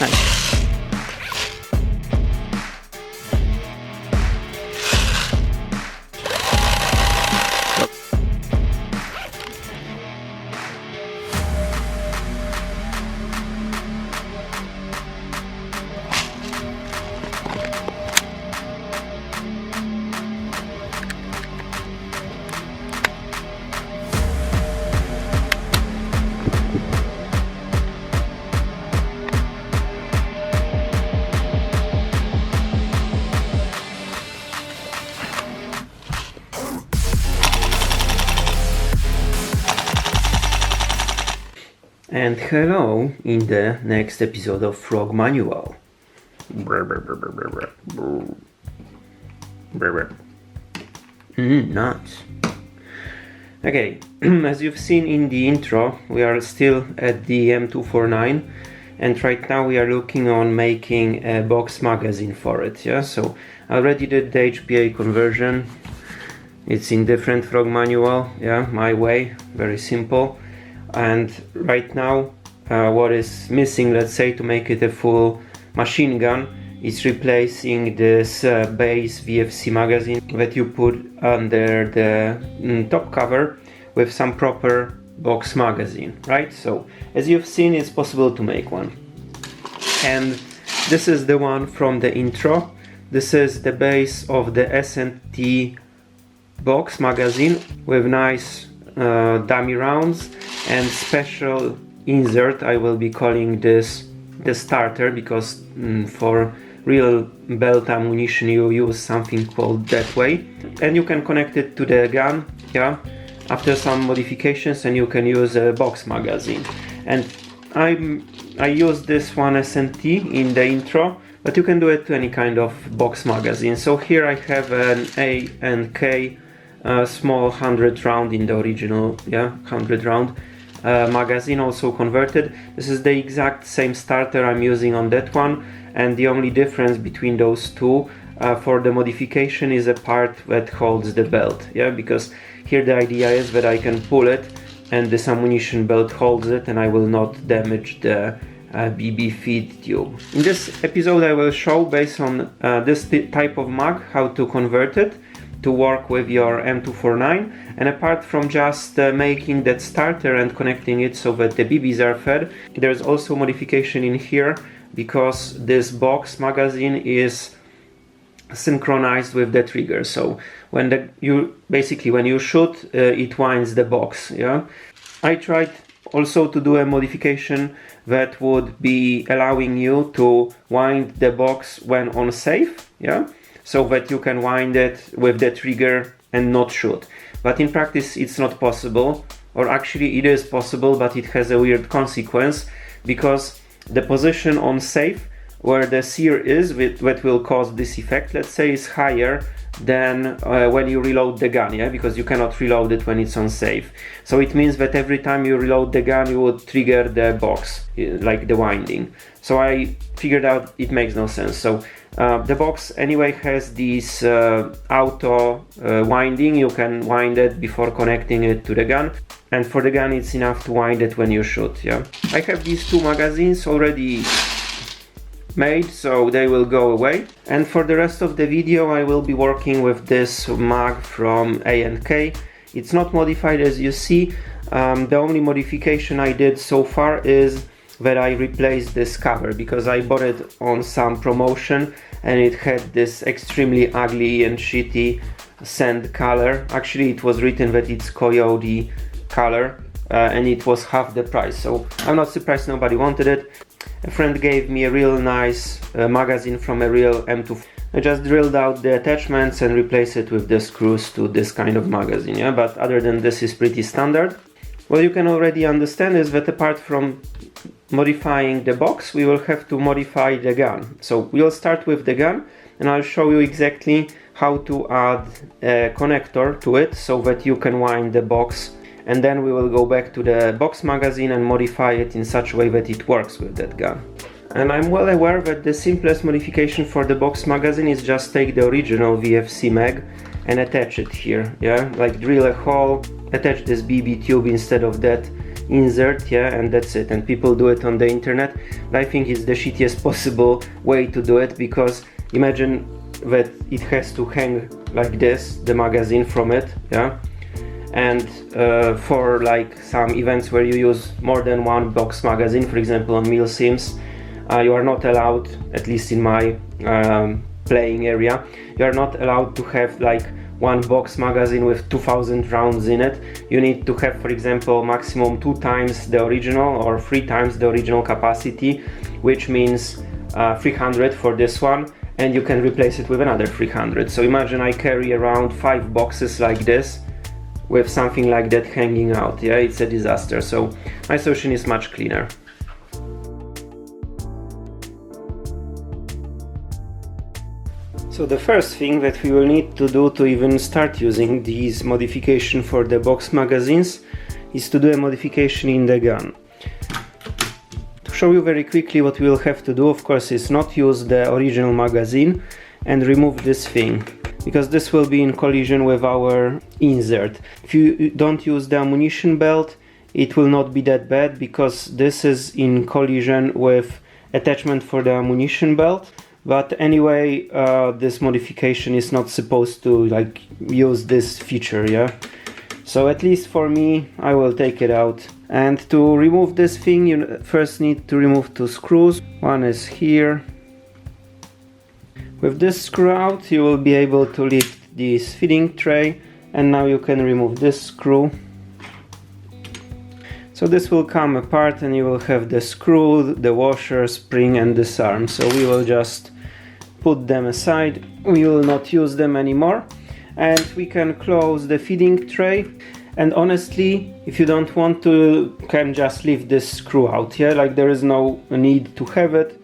Nice. And hello in the next episode of Frog Manual. Nuts. Okay, as you've seen in the intro, we are still at the M249, and right now we are looking on making a box magazine for it. Yeah, so I already did the HPA conversion. It's in different Frog Manual. Yeah, my way, very simple. And right now what is missing, let's say, to make it a full machine gun is replacing this base VFC magazine that you put under the top cover with some proper box magazine, right? So as you've seen, it's possible to make one, and this is the one from the intro. This is the base of the S&T box magazine with nice dummy rounds and special insert. I will be calling this the starter, because for real belt ammunition you use something called that way, and you can connect it to the gun, yeah, after some modifications, and you can use a box magazine. And I use this one S&T in the intro, but you can do it to any kind of box magazine. So here I have an A&K small 100 round in the original, yeah, 100 round magazine, also converted. This is the exact same starter I'm using on that one, and the only difference between those two for the modification is a part that holds the belt, yeah, because here the idea is that I can pull it and this ammunition belt holds it, and I will not damage the BB feed tube. In this episode I will show, based on this type of mag, how to convert it to work with your M249, and apart from just making that starter and connecting it so that the BBs are fed, there's also modification in here, because this box magazine is synchronized with the trigger. So when when you shoot, it winds the box. Yeah, I tried also to do a modification that would be allowing you to wind the box when on safe. Yeah, so that you can wind it with the trigger and not shoot. But in practice it's not possible, or actually it is possible, but it has a weird consequence, because the position on safe, where the sear is, that will cause this effect, let's say, is higher than when you reload the gun, yeah, because you cannot reload it when it's on safe. So it means that every time you reload the gun you would trigger the box, like the winding. So I figured out it makes no sense. So the box anyway has this auto winding. You can wind it before connecting it to the gun, and for the gun it's enough to wind it when you shoot. Yeah, I have these two magazines already made, so they will go away. And for the rest of the video I will be working with this mag from A&K. It's not modified, as you see. The only modification I did so far is that I replaced this cover, because I bought it on some promotion and it had this extremely ugly and shitty sand color. Actually it was written that it's coyote color, and it was half the price, so I'm not surprised nobody wanted it. A friend gave me a real nice magazine from a real M2. I just drilled out the attachments and replaced it with the screws to this kind of magazine, yeah, but other than this is pretty standard. What you can already understand is that apart from modifying the box, we will have to modify the gun. So we'll start with the gun, and I'll show you exactly how to add a connector to it so that you can wind the box, and then we will go back to the box magazine and modify it in such a way that it works with that gun. And I'm well aware that the simplest modification for the box magazine is just take the original VFC mag and attach it here, yeah, like drill a hole, attach this BB tube instead of that insert, yeah, and that's it. And people do it on the internet, but I think it's the shittiest possible way to do it, because imagine that it has to hang like this, the magazine from it, yeah. And for like some events where you use more than one box magazine, for example on mill sims, you are not allowed, at least in my playing area, you are not allowed to have like one box magazine with 2000 rounds in it. You need to have, for example, maximum 2 times the original or 3 times the original capacity, which means 300 for this one, and you can replace it with another 300. So imagine I carry around 5 boxes like this with something like that hanging out. Yeah, it's a disaster. So my solution is much cleaner. So the first thing that we will need to do to even start using these modification for the box magazines is to do a modification in the gun. To show you very quickly what we will have to do, of course, is not use the original magazine and remove this thing, because this will be in collision with our insert. If you don't use the ammunition belt, it will not be that bad, because this is in collision with attachment for the ammunition belt. But anyway, this modification is not supposed to like use this feature, yeah. So at least for me, I will take it out. And to remove this thing, you first need to remove 2 screws. One is here. With this screw out, you will be able to lift this feeding tray, and now you can remove this screw. So this will come apart, and you will have the screw, the washer, spring, and this arm. So we will just put them aside. We will not use them anymore, and we can close the feeding tray. And honestly, if you don't want to, you can just leave this screw out, yeah, like there is no need to have it.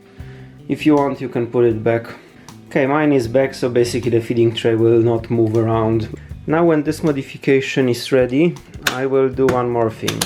If you want, you can put it back. Okay, mine is back, so basically the feeding tray will not move around. Now when this modification is ready, I will do one more thing.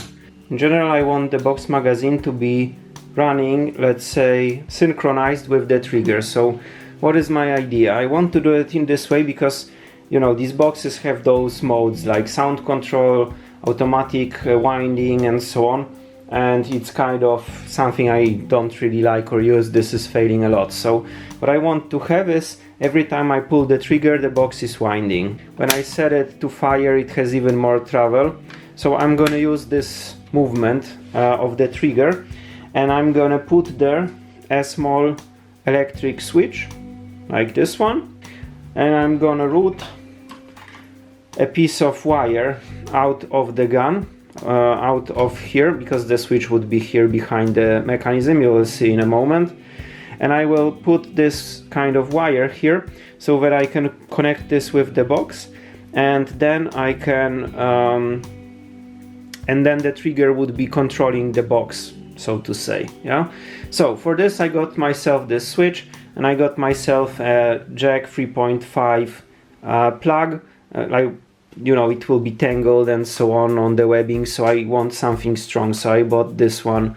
In general, I want the box magazine to be running, let's say, synchronized with the trigger. So what is my idea? I want to do it in this way because, you know, these boxes have those modes like sound control, automatic winding, and so on. And it's kind of something I don't really like or use. This is failing a lot. So what I want to have is every time I pull the trigger, the box is winding. When I set it to fire, it has even more travel. So I'm gonna use this movement of the trigger, and I'm gonna put there a small electric switch like this one, and I'm gonna route a piece of wire out of the gun, out of here, because the switch would be here behind the mechanism, you will see in a moment. And I will put this kind of wire here so that I can connect this with the box, and then I can and then the trigger would be controlling the box, so to say, yeah. So for this I got myself this switch, and I got myself a jack 3.5 plug, like, you know, it will be tangled and so on the webbing, so I want something strong, so I bought this one,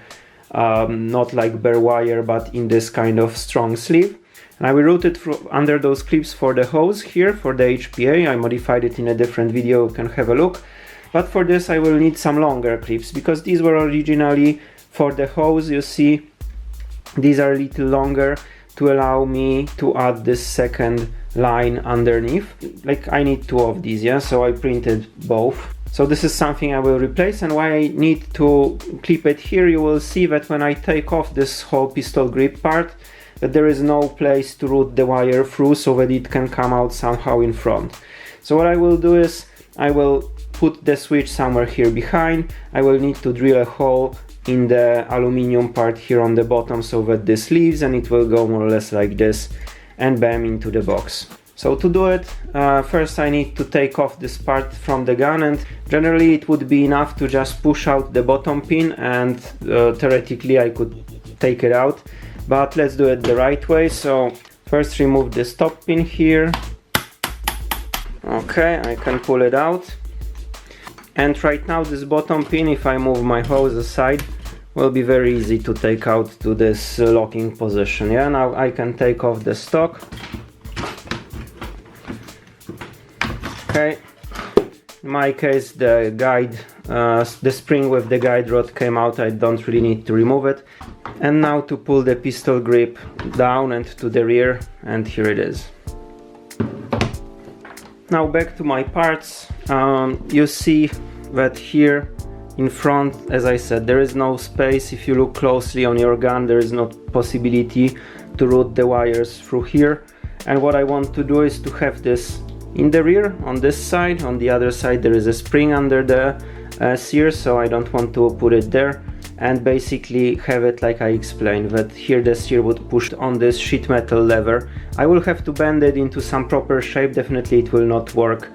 not like bare wire, but in this kind of strong sleeve. And I will route it under those clips for the hose here, for the HPA. I modified it in a different video, you can have a look. But for this I will need some longer clips, because these were originally for the hose, you see. These are a little longer to allow me to add this second line underneath. Like, I need 2 of these, yeah, so I printed both. So this is something I will replace, and why I need to clip it here, you will see that when I take off this whole pistol grip part, that there is no place to route the wire through so that it can come out somehow in front. So what I will do is, I will put the switch somewhere here behind. I will need to drill a hole in the aluminium part here on the bottom so that this leaves, and it will go more or less like this, and bam, into the box. So to do it, first I need to take off this part from the gun, and generally it would be enough to just push out the bottom pin, and theoretically I could take it out, but let's do it the right way. So first remove this top pin here. Okay, I can pull it out. And right now this bottom pin, if I move my hose aside, will be very easy to take out to this locking position. Yeah, now I can take off the stock. Okay, In my case, the guide, the spring with the guide rod came out. I don't really need to remove it. And now to pull the pistol grip down and to the rear, and here it is. Now back to my parts. You see that here in front, as I said, there is no space. If you look closely on your gun, there is no possibility to route the wires through here. And what I want to do is to have this in the rear on this side. On the other side there is a spring under the sear, so I don't want to put it there, and basically have it like I explained, that here the sear would push on this sheet metal lever. I will have to bend it into some proper shape. Definitely it will not work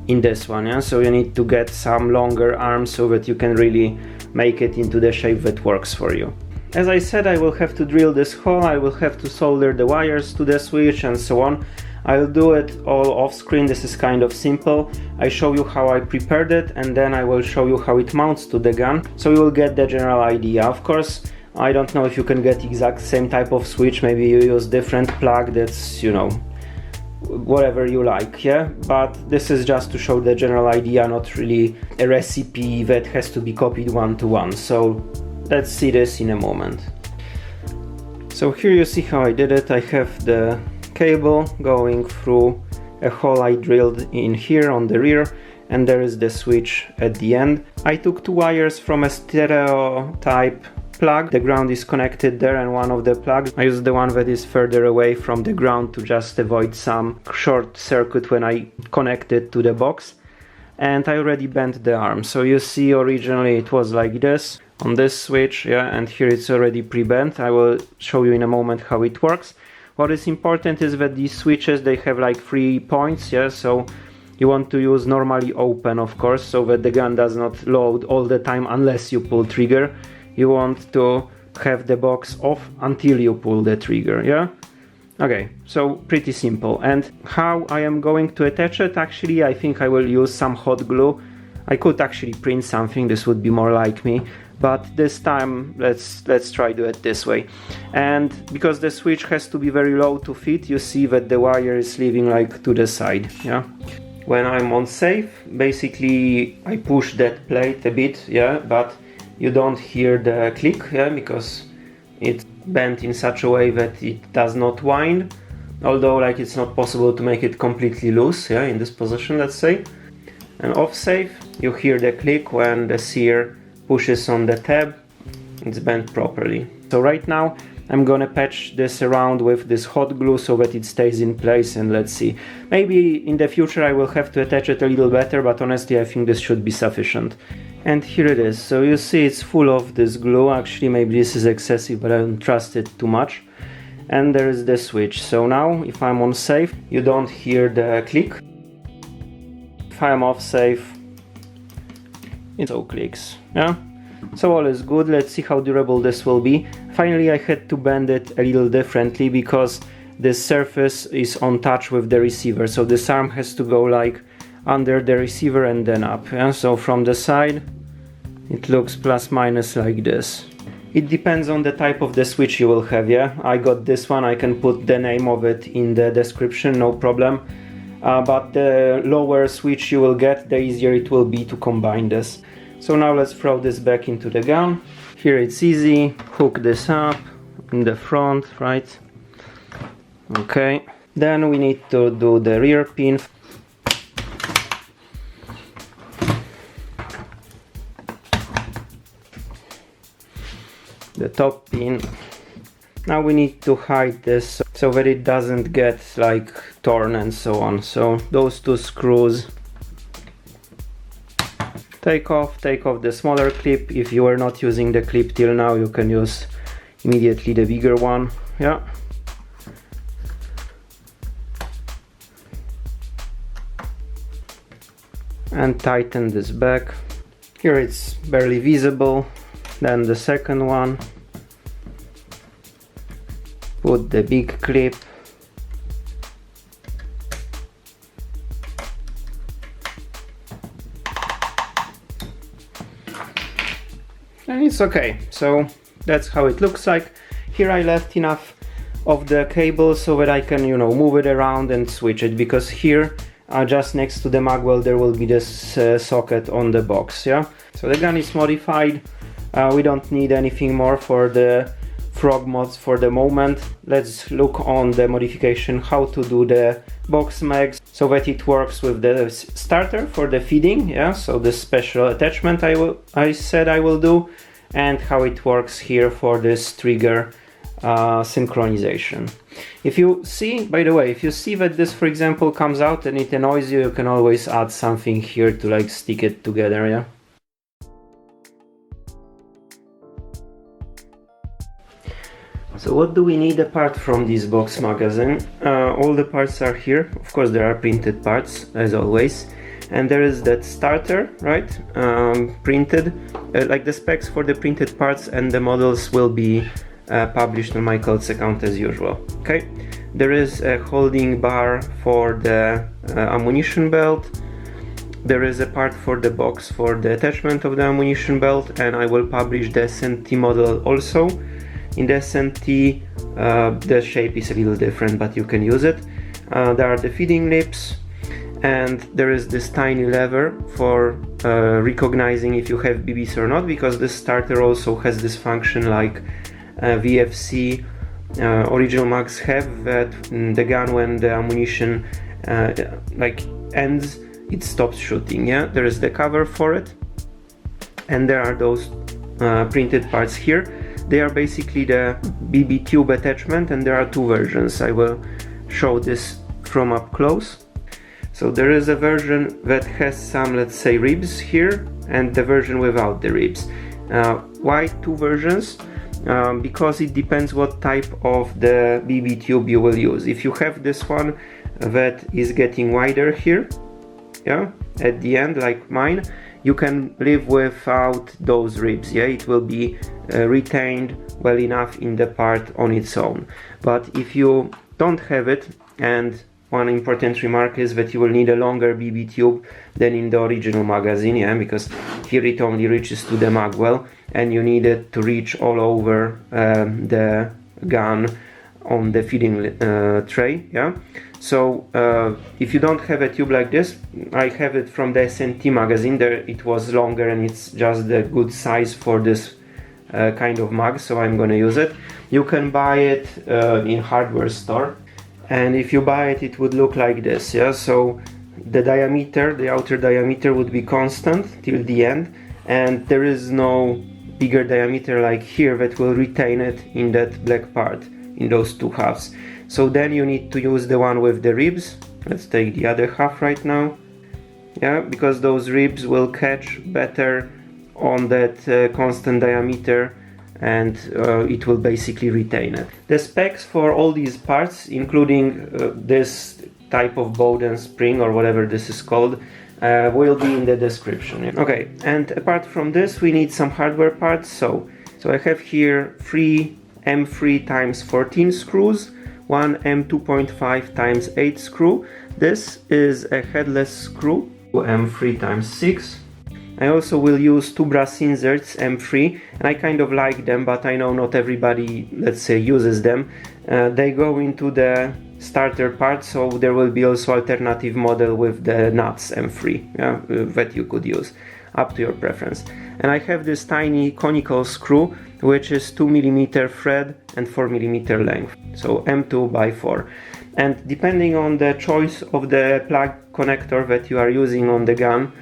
in this one, yeah? So you need to get some longer arms so that you can really make it into the shape that works for you. As I said, I will have to drill this hole, I will have to solder the wires to the switch and so on. I'll do it all off screen. This is kind of simple. I show you how I prepared it, and then I will show you how it mounts to the gun, so you will get the general idea. Of course, I don't know if you can get exact same type of switch. Maybe you use different plug, that's, you know, whatever you like, yeah? But this is just to show the general idea, not really a recipe that has to be copied one to one. So let's see this in a moment. So here you see how I did it. I have the cable going through a hole I drilled in here on the rear, and there is the switch at the end. I took two wires from a stereo type plug. The ground is connected there, and one of the plugs, I used the one that is further away from the ground to just avoid some short circuit when I connect it to the box. And I already bent the arm. So you see originally it was like this on this switch, yeah, and here it's already pre-bent. I will show you in a moment how it works. What is important is that these switches, they have like 3 points, yeah, so you want to use normally open, of course, so that the gun does not load all the time unless you pull trigger. You want to have the box off until you pull the trigger, yeah? Okay, so pretty simple. And how I am going to attach it, actually, I think I will use some hot glue. I could actually print something, this would be more like me. But this time let's try do it this way. And because the switch has to be very low to fit, you see that the wire is leaving like to the side, yeah. When I'm on safe, basically I push that plate a bit, yeah, but you don't hear the click, yeah, because it's bent in such a way that it does not wind. Although like it's not possible to make it completely loose, yeah, in this position, let's say. And off safe, you hear the click when the sear pushes on the tab. It's bent properly. So right now I'm gonna patch this around with this hot glue so that it stays in place, and let's see. Maybe in the future I will have to attach it a little better, but honestly I think this should be sufficient. And here it is. So you see it's full of this glue. Actually maybe this is excessive, but I don't trust it too much. And there is the switch. So now if I'm on safe, you don't hear the click. If I'm off safe, it all clicks, yeah? So all is good. Let's see how durable this will be. Finally I had to bend it a little differently because this surface is on touch with the receiver, so this arm has to go like under the receiver and then up, yeah? So from the side it looks plus minus like this. It depends on the type of the switch you will have, yeah? I got this one, I can put the name of it in the description, no problem. But the lower switch you will get, the easier it will be to combine this. So now let's throw this back into the gun. Here it's easy, hook this up in the front, right? Okay, then we need to do the rear pin. The top pin. Now we need to hide this so that it doesn't get like torn and so on. So those two screws, take off the smaller clip. If you are not using the clip till now, you can use immediately the bigger one, yeah. And tighten this back. Here it's barely visible. Then the second one. Put the big clip. And it's okay. So that's how it looks like. Here I left enough of the cable so that I can, you know, move it around and switch it, because here just next to the magwell there will be this socket on the box. Yeah, so the gun is modified. We don't need anything more for the Frog mods for the moment. Let's look on the modification, how to do the box mags so that it works with the starter for the feeding. Yeah, so the special attachment I said I will do, and how it works here for this trigger synchronization. If you see, by the way, if you see that this, for example, comes out and it annoys you, you can always add something here to like stick it together. Yeah. So what do we need apart from this box magazine? All the parts are here. Of course there are printed parts as always, and there is that starter, right, printed, like the specs for the printed parts, and the models will be published on my codes account as usual. Okay, there is a holding bar for the ammunition belt. There is a part for the box for the attachment of the ammunition belt, and I will publish the SNT model also. In the SNT, the shape is a little different, but you can use it. There are the feeding lips, and there is this tiny lever for recognizing if you have BBs or not, because this starter also has this function like VFC original mags have, that the gun, when the ammunition like ends, it stops shooting. Yeah, there is the cover for it, and there are those printed parts here. They are basically the BB tube attachment, and there are two versions. I will show this from up close. So there is a version that has some, let's say, ribs here, and the version without the ribs. Why two versions? Because it depends what type of the BB tube you will use. If you have this one that is getting wider here, yeah, at the end, like mine, you can live without those ribs. Yeah, it will be retained well enough in the part on its own. But if you don't have it, and one important remark is that you will need a longer BB tube than in the original magazine, yeah, because here it only reaches to the magwell, and you need it to reach all over the gun on the feeding tray. Yeah, so if you don't have a tube like this, I have it from the SNT magazine. There it was longer, and it's just the good size for this kind of mag, so I'm gonna use it. You can buy it in hardware store, and if you buy it, it would look like this. Yeah, so the diameter, the outer diameter, would be constant till the end, and there is no bigger diameter like here that will retain it in that black part, in those two halves. So then you need to use the one with the ribs. Let's take the other half right now. Yeah, because those ribs will catch better on that constant diameter, and it will basically retain it. The specs for all these parts, including this type of bowden spring or whatever this is called, will be in the description. Okay, and apart from this, we need some hardware parts. So I have here 3 M3 x 14 screws, one M2.5 x 8 screw. This is a headless screw, M3 x 6. I also will use 2 brass inserts, M3, and I kind of like them, but I know not everybody, let's say, uses them. They go into the starter part, so there will be also alternative model with the nuts M3, yeah, that you could use, up to your preference. And I have this tiny conical screw, which is 2mm thread and 4mm length, so M2x4. And depending on the choice of the plug connector that you are using on the gun,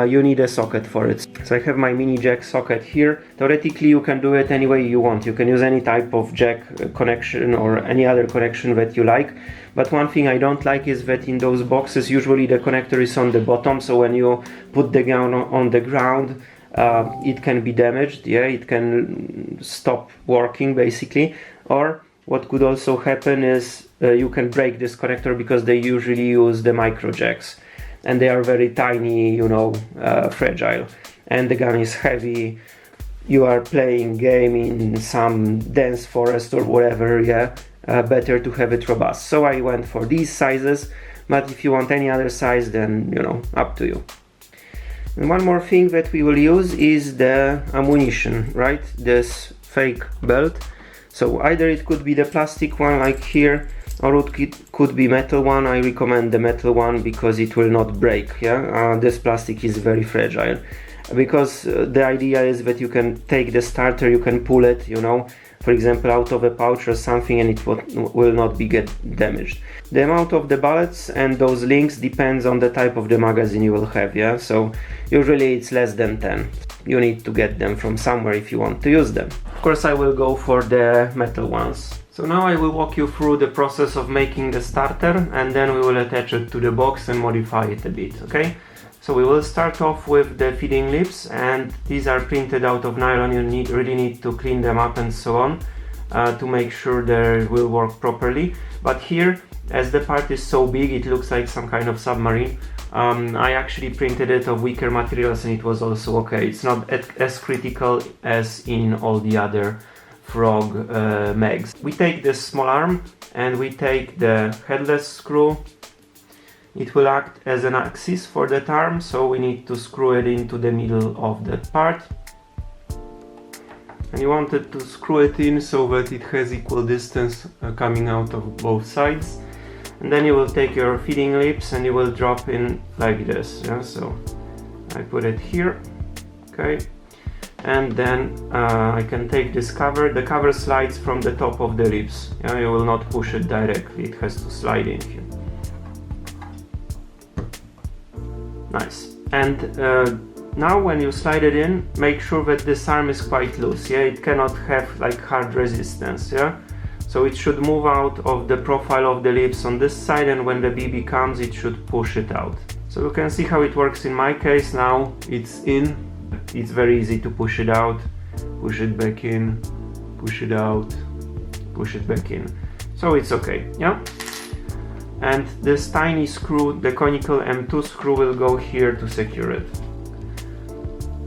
you need a socket for it. So I have my mini jack socket here. Theoretically you can do it any way you want. You can use any type of jack connection or any other connection that you like. But one thing I don't like is that in those boxes usually the connector is on the bottom, so when you put the gun on the ground, it can be damaged. Yeah, it can stop working basically. Or what could also happen is you can break this connector, because they usually use the micro jacks, and they are very tiny, you know, fragile, and the gun is heavy. You are playing game in some dense forest or whatever, yeah, better to have it robust. So I went for these sizes, but if you want any other size, then, you know, up to you. And one more thing that we will use is the ammunition, right? This fake belt. So either it could be the plastic one like here, or it could be metal one. I recommend the metal one because it will not break. Yeah, this plastic is very fragile, because the idea is that you can take the starter, you can pull it, you know, for example out of a pouch or something, and it will not be get damaged. The amount of the bullets and those links depends on the type of the magazine you will have. Yeah, so usually it's less than 10. You need to get them from somewhere if you want to use them. Of course I will go for the metal ones. So now I will walk you through the process of making the starter, and then we will attach it to the box and modify it a bit, okay? So we will start off with the feeding lips, and these are printed out of nylon. You really need to clean them up and so on to make sure they will work properly. But here, as the part is so big, it looks like some kind of submarine. I actually printed it of weaker materials and it was also okay. It's not as critical as in all the other Frog mags. We take this small arm and we take the headless screw. It will act as an axis for that arm, so we need to screw it into the middle of that part. And you wanted to screw it in so that it has equal distance coming out of both sides. And then you will take your feeding lips and you will drop in like this. Yeah? So I put it here, okay. And then I can take this cover. The cover slides from the top of the lips. Yeah? You will not push it directly, it has to slide in here. Nice. And now when you slide it in, make sure that this arm is quite loose. Yeah, it cannot have like hard resistance. Yeah, so it should move out of the profile of the lips on this side, and when the BB comes, it should push it out. So you can see how it works in my case. Now it's in. It's very easy to push it out, push it back in, push it out, push it back in. So it's okay. Yeah. And this tiny screw, the conical M2 screw, will go here to secure it.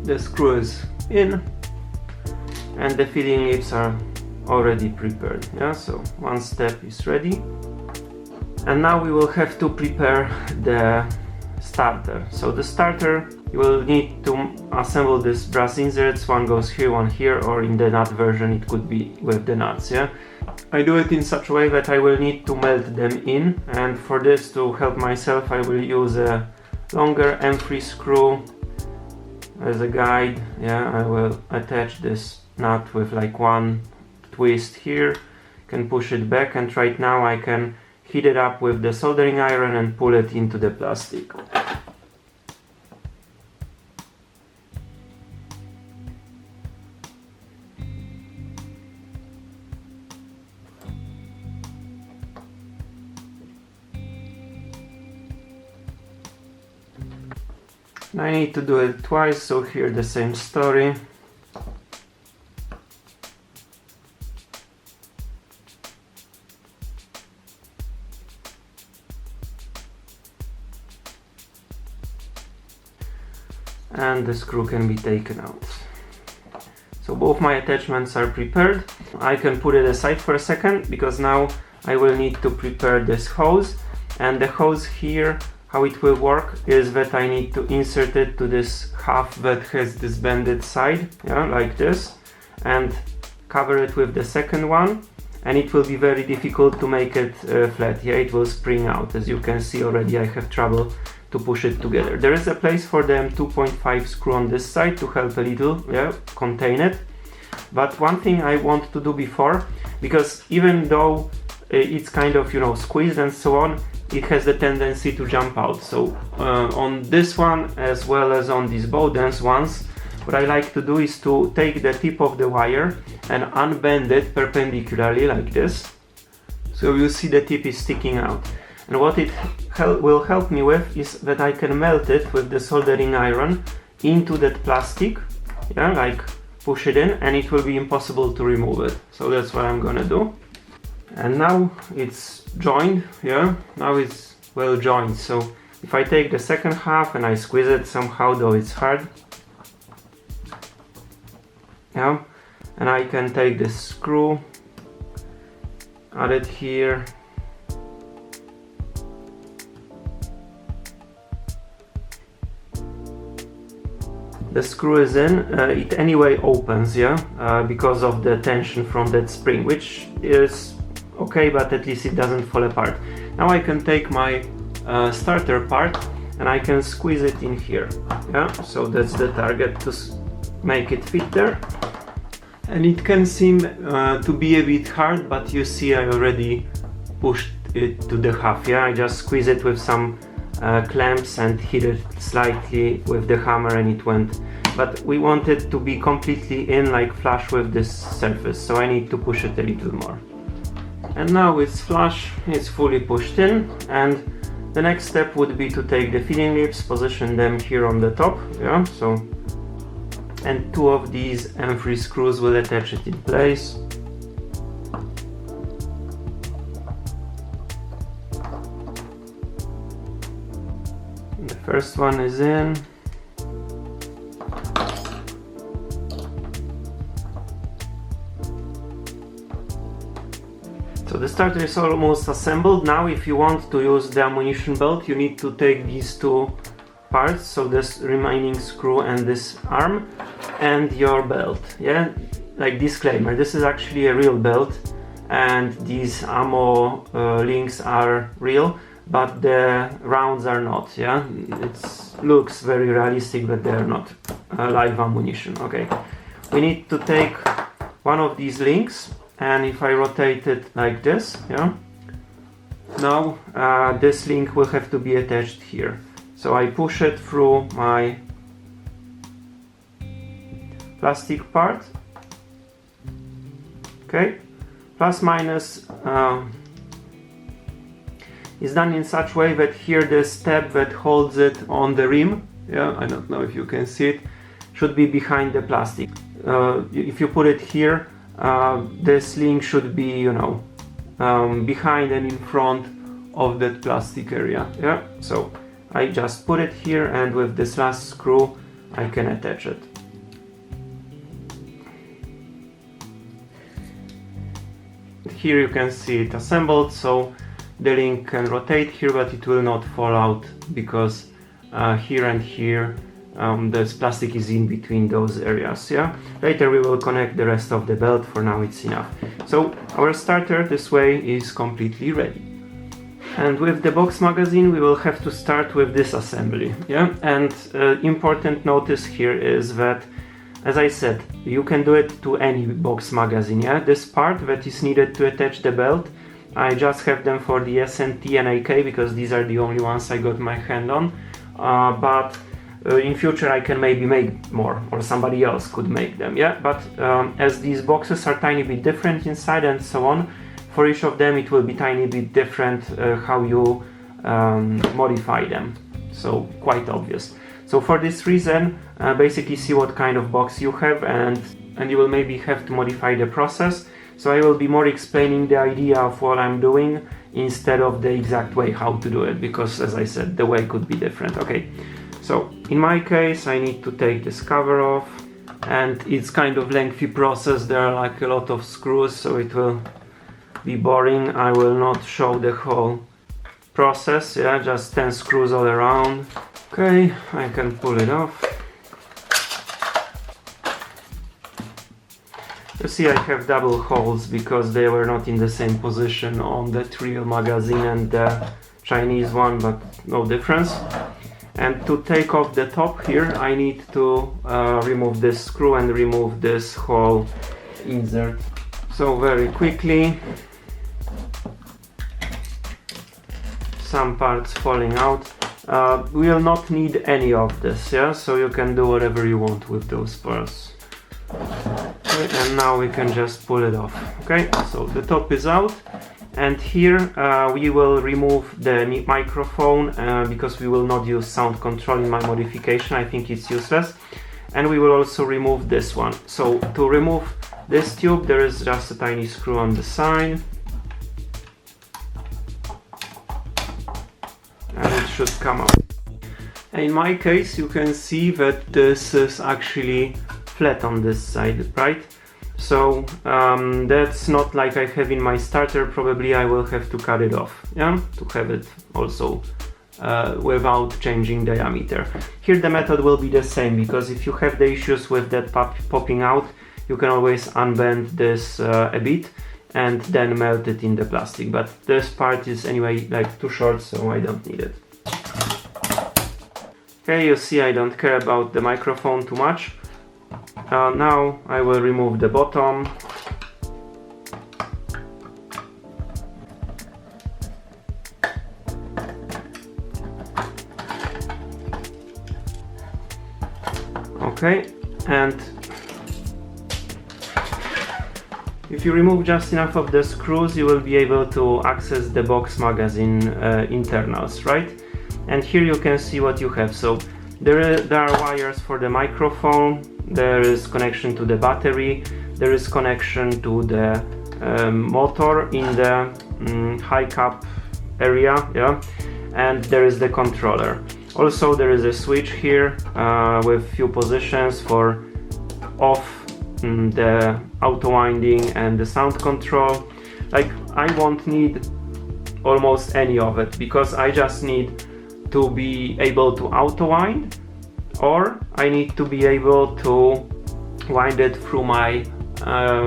The screw is in, and the feeding lips are already prepared. Yeah, so one step is ready. And now we will have to prepare the starter. So the starter, you will need to assemble these brass inserts. One goes here, one here, or in the nut version it could be with the nuts. Yeah. I do it in such a way that I will need to melt them in, and for this, to help myself, I will use a longer M3 screw as a guide. Yeah, I will attach this nut with like one twist here, can push it back, and right now I can heat it up with the soldering iron and pull it into the plastic. I need to do it twice, so here the same story. And the screw can be taken out. So both my attachments are prepared. I can put it aside for a second because now I will need to prepare this hose. And the hose here, how it will work is that I need to insert it to this half that has this bended side, yeah, like this, and cover it with the second one, and it will be very difficult to make it flat. Yeah, it will spring out. As you can see already, I have trouble to push it together. There is a place for the M2.5 screw on this side to help a little, yeah, contain it. But one thing I want to do before, because even though it's kind of, you know, squeezed and so on, it has the tendency to jump out. So on this one, as well as on these bowden ones, what I like to do is to take the tip of the wire and unbend it perpendicularly like this. So you see the tip is sticking out. And what it will help me with is that I can melt it with the soldering iron into that plastic, yeah, like push it in, and it will be impossible to remove it. So that's what I'm gonna do. And now it's joined, yeah, now it's well joined. So if I take the second half and I squeeze it somehow, though it's hard, yeah, and I can take this screw, add it here, the screw is in, it anyway opens, yeah, because of the tension from that spring, which is okay, but at least it doesn't fall apart. Now I can take my starter part and I can squeeze it in here. Yeah, so that's the target, to make it fit there. And it can seem to be a bit hard, but you see I already pushed it to the half. Yeah, I just squeeze it with some clamps and hit it slightly with the hammer and it went. But we want it to be completely in, like flush with this surface, so I need to push it a little more. And now it's flush, it's fully pushed in, and the next step would be to take the feeding lips, position them here on the top, yeah, so, and two of these M3 screws will attach it in place. The first one is in. So the starter is almost assembled. Now if you want to use the ammunition belt, you need to take these two parts, so this remaining screw and this arm, and your belt. Yeah, like disclaimer, this is actually a real belt and these ammo links are real, but the rounds are not. Yeah, it looks very realistic, but they're not live ammunition. Okay, we need to take one of these links, and if I rotate it like this, yeah, now this link will have to be attached here. So I push it through my plastic part. Okay, plus minus is done in such way that here the step that holds it on the rim, yeah, I don't know if you can see it, should be behind the plastic. If you put it here, this link should be, you know, behind and in front of that plastic area. Yeah, so I just put it here, and with this last screw I can attach it. Here you can see it assembled, so the link can rotate here, but it will not fall out because here and here this plastic is in between those areas. Yeah, later we will connect the rest of the belt. For now it's enough. So our starter this way is completely ready. And with the box magazine we will have to start with this assembly. Yeah, and important notice here is that, as I said, you can do it to any box magazine. Yeah, this part that is needed to attach the belt, I just have them for the SNT and AK because these are the only ones I got my hand on. But in future I can maybe make more, or somebody else could make them. Yeah, but as these boxes are tiny bit different inside and so on, for each of them it will be tiny bit different how you modify them. So quite obvious. So for this reason, basically see what kind of box you have, and you will maybe have to modify the process. So I will be more explaining the idea of what I'm doing instead of the exact way how to do it, because as I said, the way could be different. Okay, so in my case I need to take this cover off, and it's kind of lengthy process. There are like a lot of screws, so it will be boring. I will not show the whole process. Yeah, just 10 screws all around. Okay, I can pull it off. You see I have double holes because they were not in the same position on that real magazine and the Chinese one, but no difference. And to take off the top here I need to remove this screw and remove this whole insert. So very quickly, some parts falling out. We will not need any of this, yeah, so you can do whatever you want with those parts. Okay, and now we can just pull it off. Okay, so the top is out, and here we will remove the microphone because we will not use sound control in my modification. I think it's useless. And we will also remove this one. So to remove this tube there is just a tiny screw on the side, and it should come out. And in my case you can see that this is actually flat on this side, right? So that's not like I have in my starter. Probably I will have to cut it off, yeah, to have it also without changing diameter. Here the method will be the same, because if you have the issues with that popping out, you can always unbend this a bit and then melt it in the plastic, but this part is anyway like too short, so I don't need it. Okay, you see I don't care about the microphone too much. Now I will remove the bottom. Okay, and if you remove just enough of the screws, you will be able to access the box magazine internals, right? And here you can see what you have. So there are wires for the microphone, there is connection to the battery, there is connection to the motor in the high cap area, yeah, and there is the controller. Also there is a switch here with few positions for off the auto winding and the sound control. Like, I won't need almost any of it because I just need to be able to auto wind, or I need to be able to wind it through my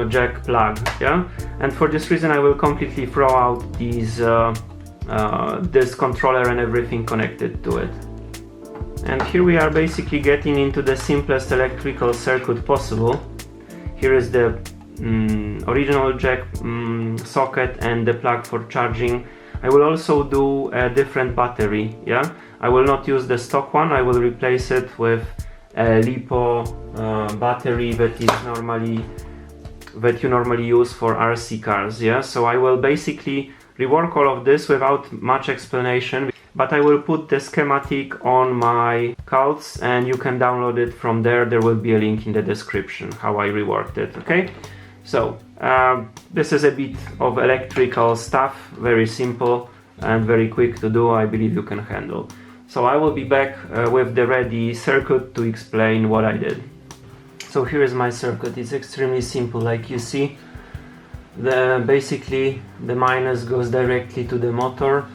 jack plug, yeah. And for this reason I will completely throw out these this controller and everything connected to it. And here we are basically getting into the simplest electrical circuit possible. Here is the original jack socket and the plug for charging. I will also do a different battery, yeah. I will not use the stock one, I will replace it with a LiPo battery that you normally use for RC cars, yeah. So I will basically rework all of this without much explanation, but I will put the schematic on my calcs and you can download it from there. There will be a link in the description how I reworked it, okay? So this is a bit of electrical stuff, very simple and very quick to do. I believe you can handle. So I will be back with the ready circuit to explain what I did. So here is my circuit. It's extremely simple, like you see. Basically the minus goes directly to the motor,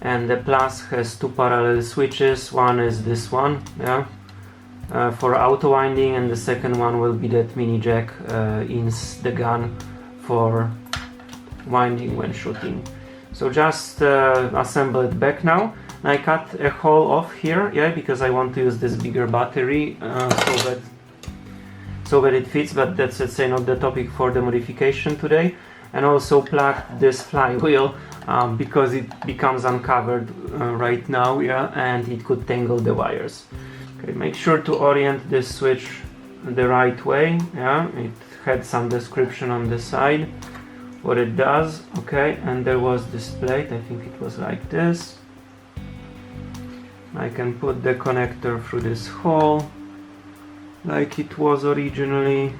and the plus has two parallel switches. One is this one, yeah, for auto winding, and the second one will be that mini jack in the gun for winding when shooting. So just assemble it back now. I cut a hole off here, yeah, because I want to use this bigger battery so that it fits, but that's, let's say, not the topic for the modification today. And also plugged this flywheel because it becomes uncovered right now, yeah, and it could tangle the wires. Okay, make sure to orient this switch the right way, yeah. It had some description on the side what it does, okay. And there was this plate, I think it was like this. I can put the connector through this hole like it was originally,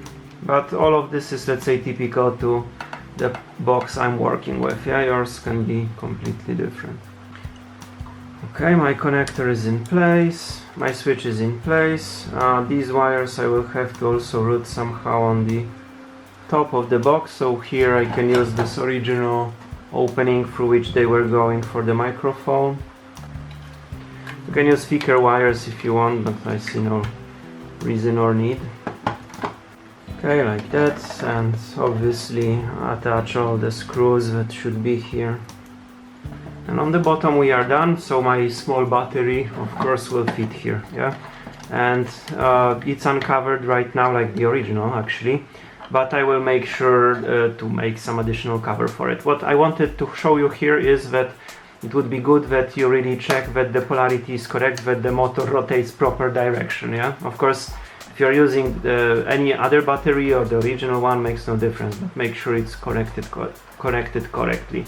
but all of this is, let's say, typical to the box I'm working with, yeah. Yours can be completely different. Okay, my connector is in place, my switch is in place. These wires I will have to also route somehow on the top of the box, so here I can use this original opening through which they were going for the microphone. You can use thicker wires if you want, but I see no reason or need. Okay, like that, and obviously attach all the screws that should be here. And on the bottom we are done, so my small battery of course will fit here, yeah. And it's uncovered right now like the original actually, but I will make sure to make some additional cover for it. What I wanted to show you here is that it would be good that you really check that the polarity is correct, that the motor rotates proper direction, yeah. Of course, if you're using any other battery or the original one, makes no difference, but make sure it's corrected correctly.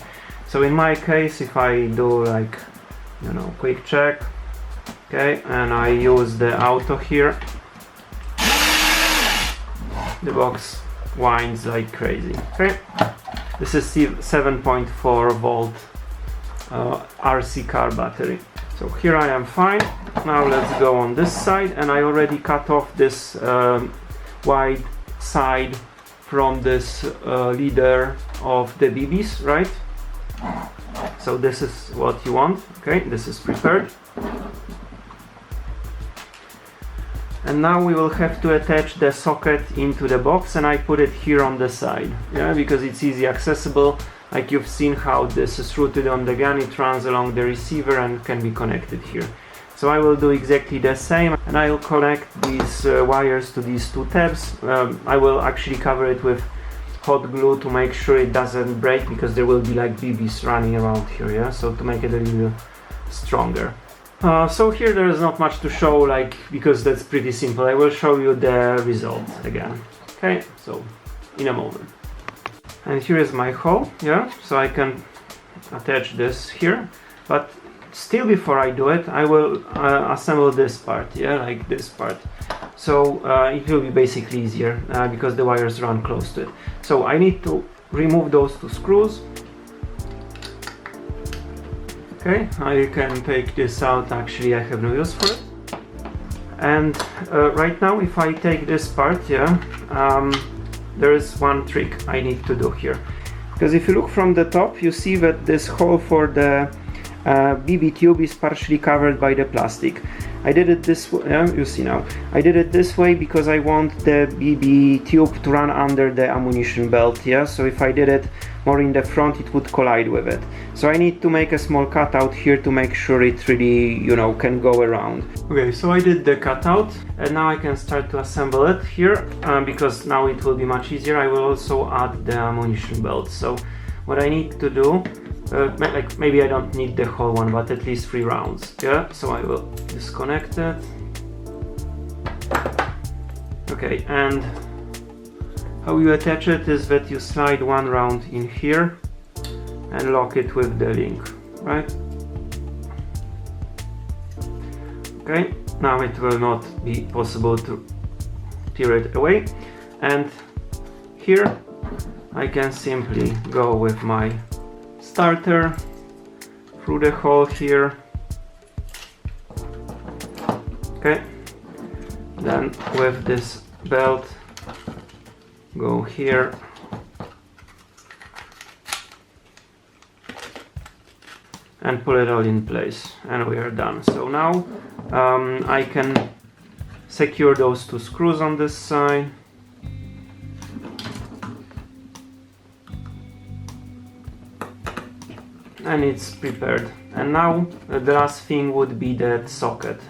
So in my case, if I do like, you know, quick check, okay, and I use the auto here, the box winds like crazy, okay. This is 7.4 volt RC car battery. So here I am fine. Now let's go on this side, and I already cut off this wide side from this leader of the BBs, right? So this is what you want, okay, this is prepared. And now we will have to attach the socket into the box, and I put it here on the side, yeah, because it's easy accessible. Like you've seen how this is routed on the gun, it runs along the receiver and can be connected here. So I will do exactly the same, and I will connect these wires to these two tabs. I will actually cover it with hot glue to make sure it doesn't break, because there will be like BBs running around here, yeah, so to make it a little stronger. So here there is not much to show, like, because that's pretty simple. I will show you the result again. Okay, so in a moment. And here is my hole, yeah, so I can attach this here, but still before I do it, I will assemble this part, yeah, like this part. So it will be basically easier because the wires run close to it. So I need to remove those two screws. Okay, I can take this out, actually I have no use for it. And right now if I take this part, yeah, there is one trick I need to do here. Because if you look from the top, you see that this hole for the BB tube is partially covered by the plastic. I did it this way, yeah, you see now. I did it this way because I want the BB tube to run under the ammunition belt, yeah, so if I did it more in the front, it would collide with it. So I need to make a small cutout here to make sure it really, you know, can go around. Okay, so I did the cutout, and now I can start to assemble it here, because now it will be much easier. I will also add the ammunition belt. So what I need to do, like maybe I don't need the whole one, but at least 3 rounds, yeah, so I will disconnect it. Okay, and how you attach it is that you slide one round in here and lock it with the link, right? Okay, now it will not be possible to tear it away, and here I can simply go with my starter through the hole here. Okay, then with this belt go here and pull it all in place, and we are done. So now I can secure those two screws on this side. And it's prepared. And now the last thing would be that socket.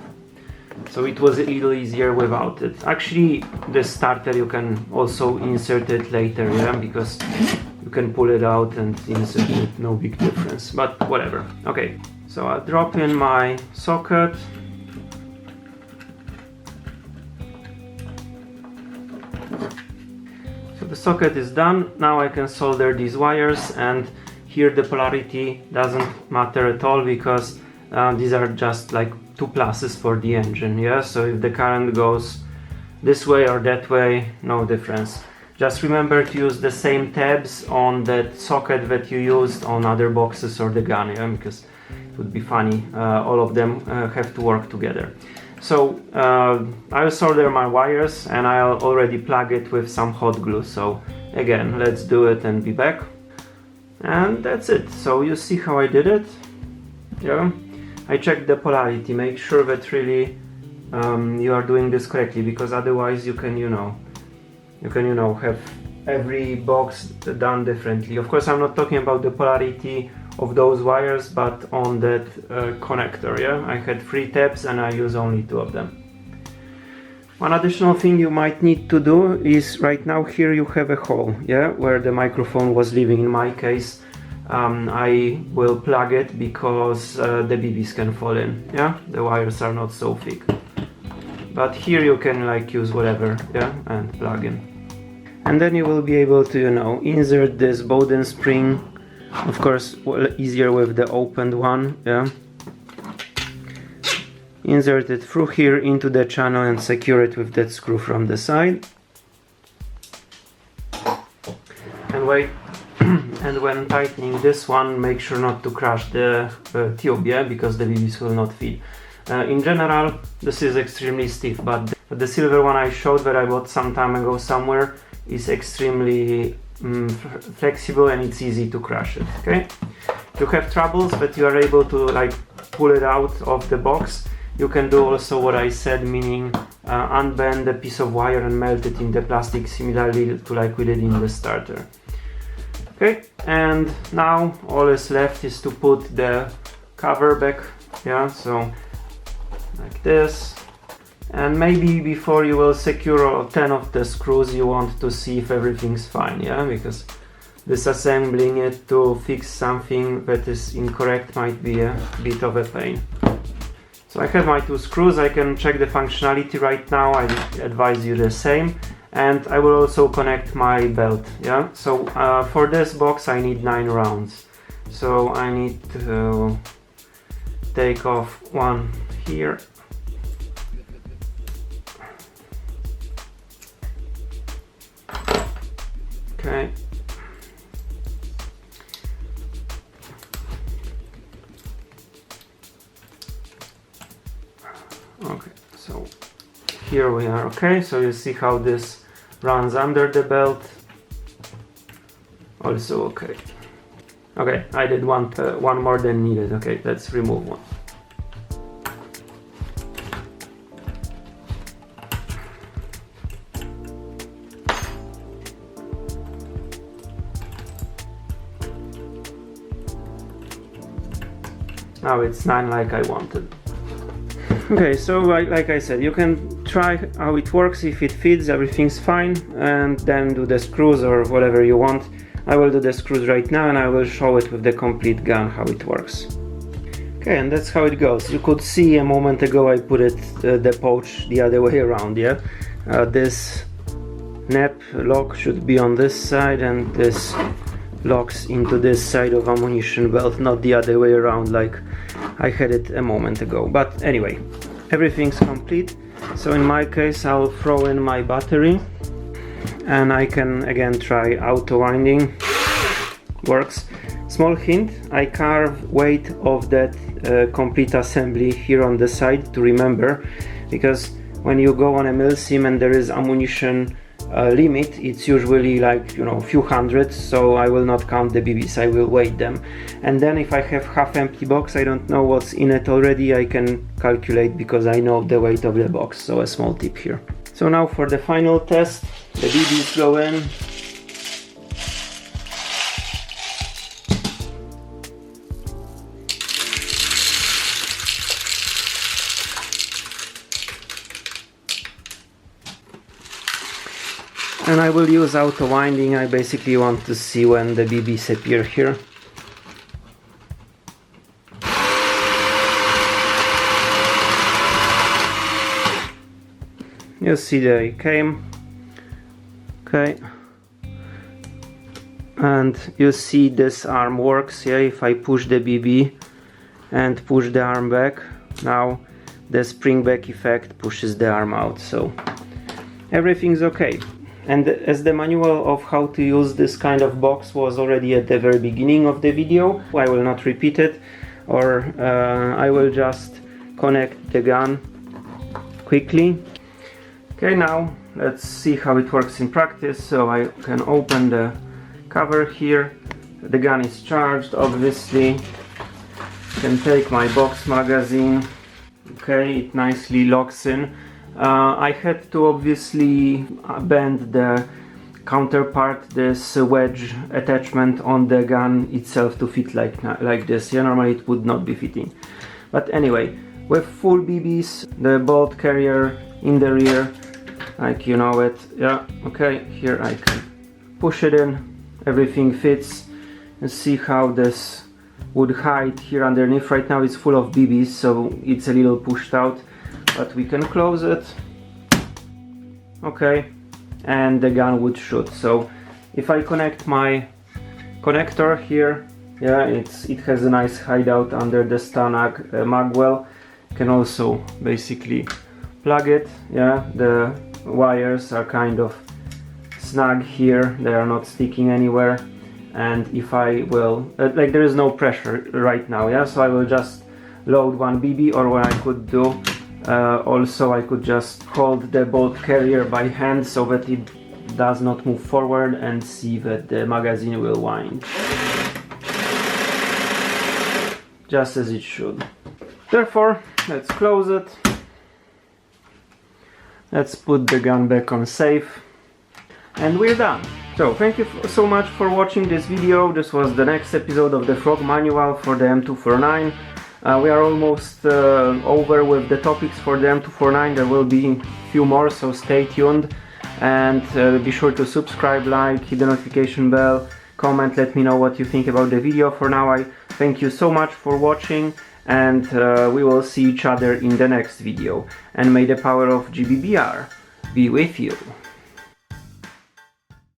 So it was a little easier without it. Actually, the starter you can also insert it later, yeah, because you can pull it out and insert it, no big difference, but whatever. Okay, so I'll drop in my socket. So the socket is done. Now I can solder these wires, and here the polarity doesn't matter at all, because these are just like two pluses for the engine, yeah, so if the current goes this way or that way, no difference. Just remember to use the same tabs on that socket that you used on other boxes or the gun, yeah, because it would be funny, all of them have to work together. So I'll solder my wires, and I'll already plug it with some hot glue. So again, let's do it and be back. And that's it. So you see how I did it, yeah. I checked the polarity, make sure that really you are doing this correctly, because otherwise you can, you know, have every box done differently. Of course, I'm not talking about the polarity of those wires, but on that connector, yeah. I had 3 tabs and I use only 2 of them. One additional thing you might need to do is, right now here you have a hole, yeah, where the microphone was living. In my case, I will plug it because the BBs can fall in, yeah, the wires are not so thick. But here you can like use whatever, yeah, and plug in. And then you will be able to, you know, insert this bowden spring, of course, easier with the opened one, yeah. Insert it through here into the channel and secure it with that screw from the side. And wait, and when tightening this one, make sure not to crush the tube, yeah, because the BBs will not feed. In general, this is extremely stiff, but the silver one I showed that I bought some time ago somewhere is extremely flexible, and it's easy to crush it, okay? If you have troubles, but you are able to like pull it out of the box, you can do also what I said, meaning unbend a piece of wire and melt it in the plastic similarly to like we did in the starter. Okay, and now all is left is to put the cover back, yeah, so like this. And maybe before you will secure all 10 of the screws, you want to see if everything's fine, yeah, because disassembling it to fix something that is incorrect might be a bit of a pain. So I have my 2 screws, I can check the functionality right now, I advise you the same. And I will also connect my belt, yeah? So for this box I need 9 rounds. So I need to take off one here. Okay. Okay, so here we are. Okay, so you see how this runs under the belt. Also okay. Okay, I did one more than needed. Okay, let's remove one. Now it's 9 like I wanted. Okay, so like I said, you can try how it works. If it fits, everything's fine, and then do the screws or whatever you want. I will do the screws right now and I will show it with the complete gun how it works. Okay, and that's how it goes. You could see a moment ago I put it the pouch the other way around, yeah? This nap lock should be on this side and this locks into this side of ammunition belt, not the other way around like I had it a moment ago. But anyway, everything's complete. So in my case I'll throw in my battery and I can again try auto winding. Works. Small hint, I carve weight of that complete assembly here on the side to remember, because when you go on a milsim and there is ammunition limit, it's usually like, you know, few hundred, so I will not count the BBs, I will weight them. And then if I have half empty box, I don't know what's in it already, I can calculate because I know the weight of the box. So a small tip here. So now for the final test, the BBs go in. And I will use auto winding. I basically want to see when the BBs appear here. You see they came. Okay. And you see this arm works, yeah, if I push the BB and push the arm back, now the spring back effect pushes the arm out, so everything's okay. And as the manual of how to use this kind of box was already at the very beginning of the video, I will not repeat it, or I will just connect the gun quickly. Okay, now let's see how it works in practice. So I can open the cover here. The gun is charged, obviously. Can take my box magazine. Okay, it nicely locks in. I had to obviously bend the counterpart, this wedge attachment on the gun itself to fit like this. Yeah, normally it would not be fitting. But anyway, with full BBs, the bolt carrier in the rear, like you know it. Yeah, okay, here I can push it in, everything fits, and see how this would hide here underneath. Right now it's full of BBs, so it's a little pushed out. But we can close it, okay, and the gun would shoot. So if I connect my connector here, yeah, it has a nice hideout under the Stanag magwell. Can also basically plug it, yeah, the wires are kind of snug here, they are not sticking anywhere. And if I will, like there is no pressure right now, yeah, so I will just load one BB, or what I could do, also I could just hold the bolt carrier by hand so that it does not move forward, and see that the magazine will wind just as it should. Therefore, let's close it. Let's put the gun back on safe, and we're done. So thank you so much for watching this video. This was the next episode of the Frog manual for the M249. We are almost over with the topics for the M249. There will be a few more, so stay tuned, and be sure to subscribe, like, hit the notification bell, comment, let me know what you think about the video. For now, I thank you so much for watching, and we will see each other in the next video. And may the power of GBBR be with you.